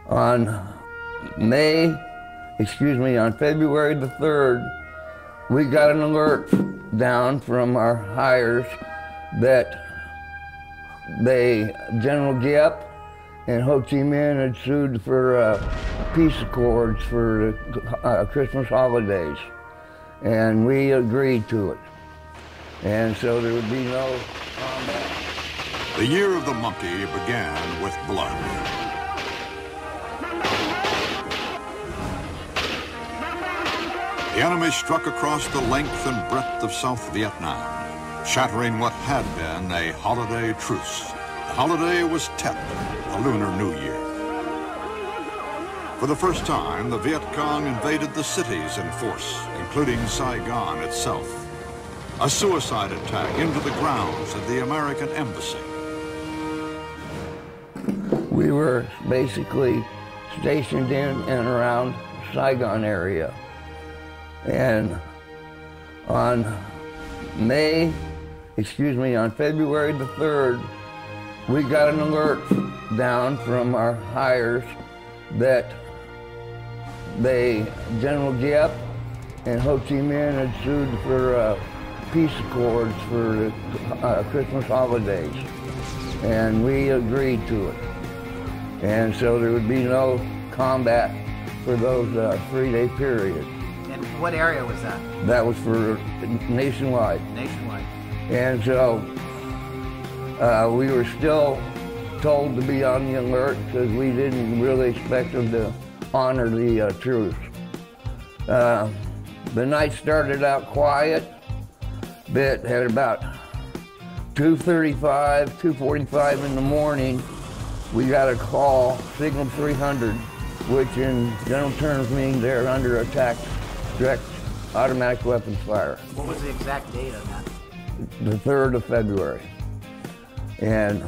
On on February the 3rd, we got an alert down from our hires that General Giap and Ho Chi Minh had sued for peace accords for the Christmas holidays. And we agreed to it. And so there would be no combat. The year of the monkey began with blood. The enemy struck across the length and breadth of South Vietnam, shattering what had been a holiday truce. The holiday was Tet, the Lunar New Year. For the first time, the Viet Cong invaded the cities in force, including Saigon itself. A suicide attack into the grounds of the American Embassy. We were basically stationed in and around Saigon area. And on February the 3rd, we got an alert down from our hires that General Giap and Ho Chi Minh had sued for peace accords for the Christmas holidays. And we agreed to it. And so there would be no combat for those 3-day periods. And what area was that? That was for nationwide. Nationwide. And so we were still told to be on the alert because we didn't really expect them to honor the truce. The night started out quiet, but at about 2:45 in the morning, we got a call, signal 300, which in general terms means they're under attack, direct automatic weapons fire. What was the exact date of that? The 3rd of February. And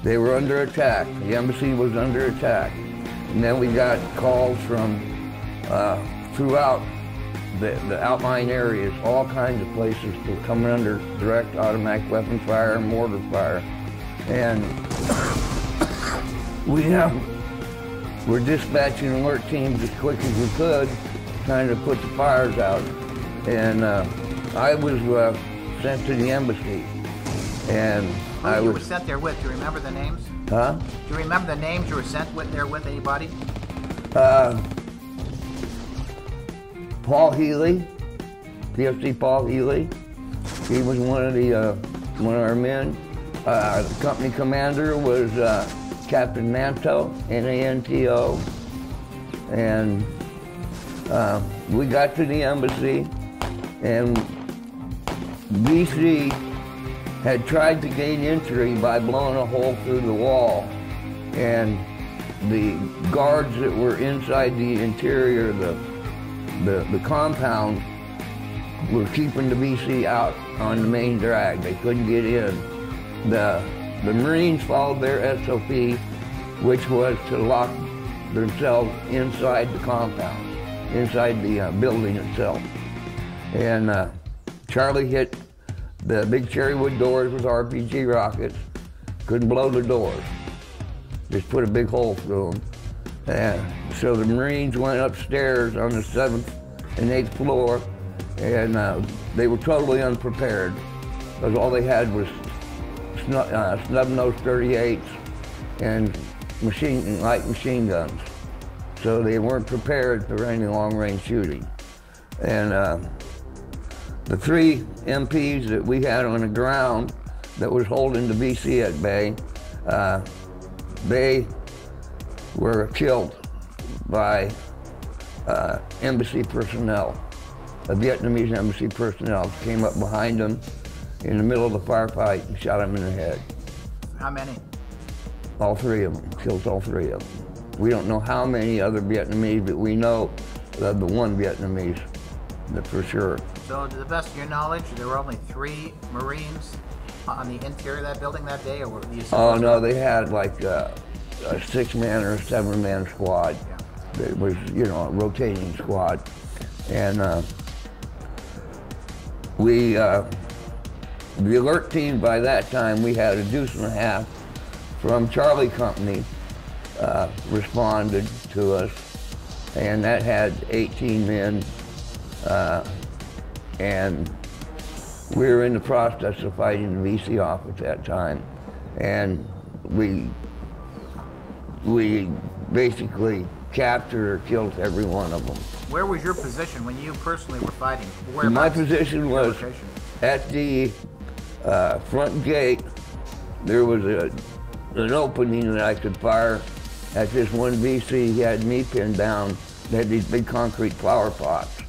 they were under attack. The embassy was under attack. And then we got calls from throughout the outlying areas, all kinds of places to coming under direct automatic weapons fire and mortar fire. And we're dispatching alert teams as quick as we could, trying to put the fires out. And I was sent to the embassy. And you were sent there with? Do you remember the names? Huh? Do you remember the names you were sent there with? Anybody? Paul Healy, PFC Paul Healy. He was one of our men. The company commander was Captain Manto, N-A-N-T-O. And we got to the embassy, and BC had tried to gain entry by blowing a hole through the wall. And the guards that were inside the interior, the compound, were keeping the BC out on the main drag. They couldn't get in. The Marines followed their SOP, which was to lock themselves inside the compound, inside the building itself. And Charlie hit the big cherry wood doors with RPG rockets. Couldn't blow the doors. Just put a big hole through them. And so the Marines went upstairs on the 7th and 8th floor, and they were totally unprepared because all they had was snub-nose 38s and light machine guns. So they weren't prepared for any long-range shooting. And the 3 MPs that we had on the ground that was holding the BC at bay, they were killed by embassy personnel. A Vietnamese embassy personnel came up behind them in the middle of the firefight and shot them in the head. How many? All 3 of them, killed all 3 of them. We don't know how many other Vietnamese, but we know of the 1 Vietnamese, for sure. So to the best of your knowledge, there were only 3 Marines on the interior of that building that day, or were these? Oh no, they had like a 6-man or a 7-man squad. Yeah. It was, a rotating squad. And the alert team by that time, we had a deuce and a half from Charlie Company responded to us, and that had 18 men, and we were in the process of fighting the VC off at that time, and we basically captured or killed every one of them. Where was your position when you personally were fighting? My position was at the front gate. There was an opening that I could fire at this one VC. He had me pinned down. They had these big concrete flower pots,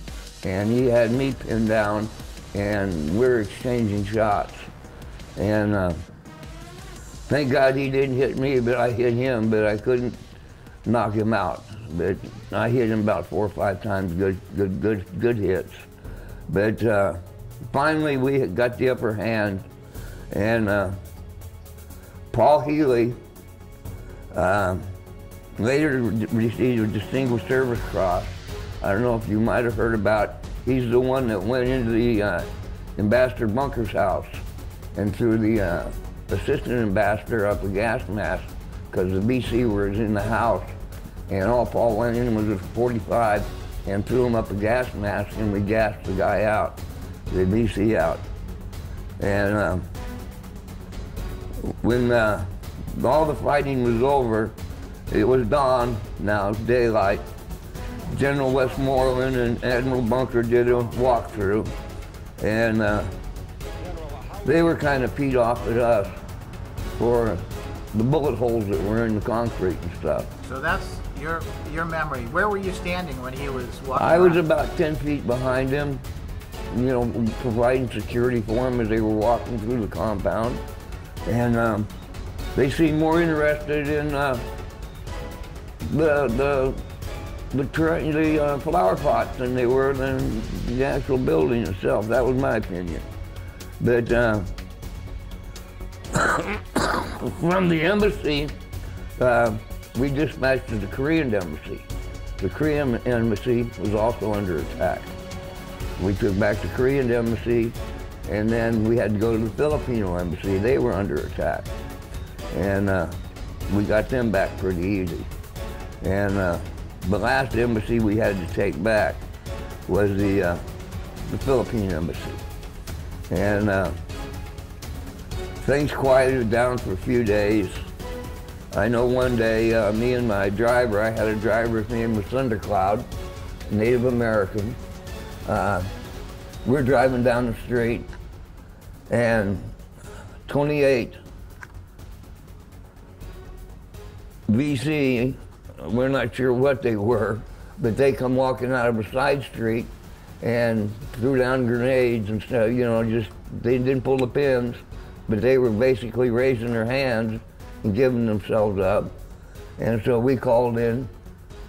and he had me pinned down, and we were exchanging shots. And thank God he didn't hit me, but I hit him, but I couldn't knock him out. But I hit him about 4 or 5 times, good hits. But finally we got the upper hand, and Paul Healy later received a Distinguished Service Cross. I don't know if you might have heard about, he's the one that went into the Ambassador Bunker's house and threw the assistant ambassador up a gas mask because the BC was in the house, and all Paul went in was a 45 and threw him up a gas mask, and we gassed the guy out, the BC out. And when all the fighting was over, it was dawn, now it's daylight. General Westmoreland and Admiral Bunker did a walkthrough, and they were kind of peed off at us for the bullet holes that were in the concrete and stuff. So that's your memory. Where were you standing when he was walking I was around? about 10 feet behind him, you know, providing security for him as they were walking through the compound. And they seemed more interested in the flower pots than they were than the actual building itself. That was my opinion. But from the embassy, we dispatched to the Korean embassy. The Korean embassy was also under attack. We took back the Korean embassy, and then we had to go to the Filipino embassy. They were under attack. And we got them back pretty easy. And the last embassy we had to take back was the Philippine embassy. And things quieted down for a few days. I know one day, me and my driver, I had a driver, his name was Thundercloud, a Native American. We're driving down the street, and 28 VC, we're not sure what they were, but they come walking out of a side street and threw down grenades and stuff, you know, just, they didn't pull the pins, but they were basically raising their hands and giving themselves up. And so we called in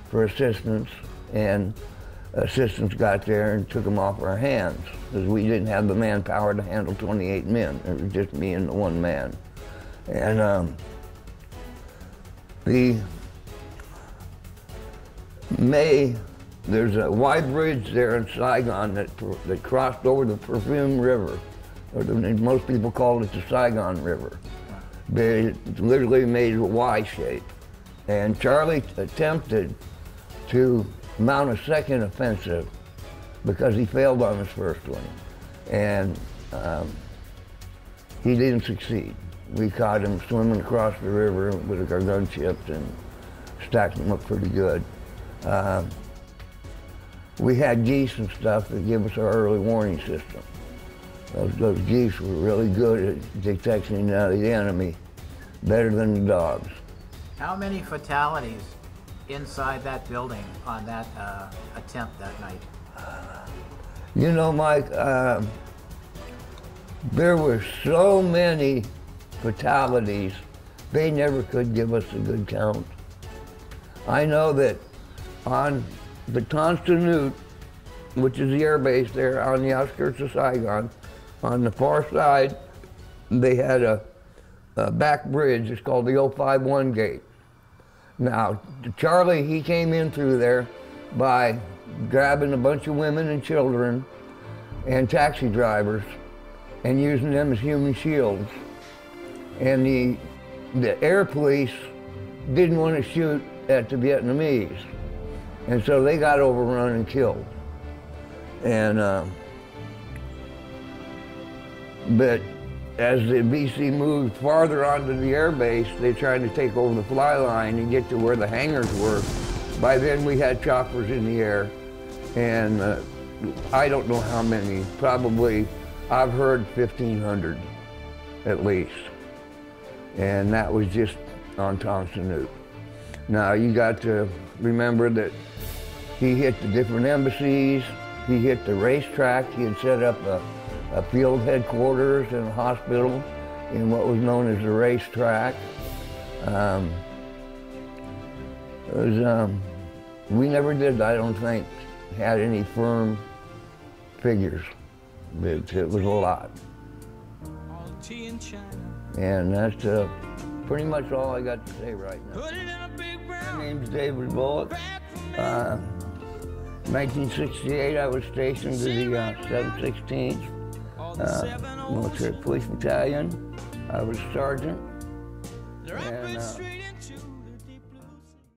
for assistance, and assistance got there and took them off our hands, because we didn't have the manpower to handle 28 men. It was just me and the one man. And there's a wide bridge there in Saigon that crossed over the Perfume River, or most people call it the Saigon River. But it literally made a Y shape. And Charlie attempted to mount a second offensive because he failed on his first one. And he didn't succeed. We caught him swimming across the river with our gunships and stacked him up pretty good. We had geese and stuff that give us our early warning system. Those geese were really good at detecting the enemy, better than the dogs. How many fatalities inside that building on that attempt that night? You know, Mike, there were so many fatalities, they never could give us a good count. I know that on the Tonsanute, which is the air base there on the outskirts of Saigon, on the far side, they had a back bridge. It's called the 051 gate. Now, Charlie, he came in through there by grabbing a bunch of women and children and taxi drivers and using them as human shields. And the air police didn't want to shoot at the Vietnamese. And so they got overrun and killed. And, but as the BC moved farther onto the air base, they tried to take over the fly line and get to where the hangars were. By then we had choppers in the air, and I don't know how many, probably, I've heard 1,500 at least. And that was just on Tom Sinoot. Now you got to remember that he hit the different embassies, he hit the racetrack, he had set up a field headquarters and a hospital in what was known as the racetrack. We never did, I don't think, had any firm figures. It was a lot. And that's pretty much all I got to say right now. My name's David Bullock. 1968, I was stationed to the 716th Military Police Battalion. I was sergeant. And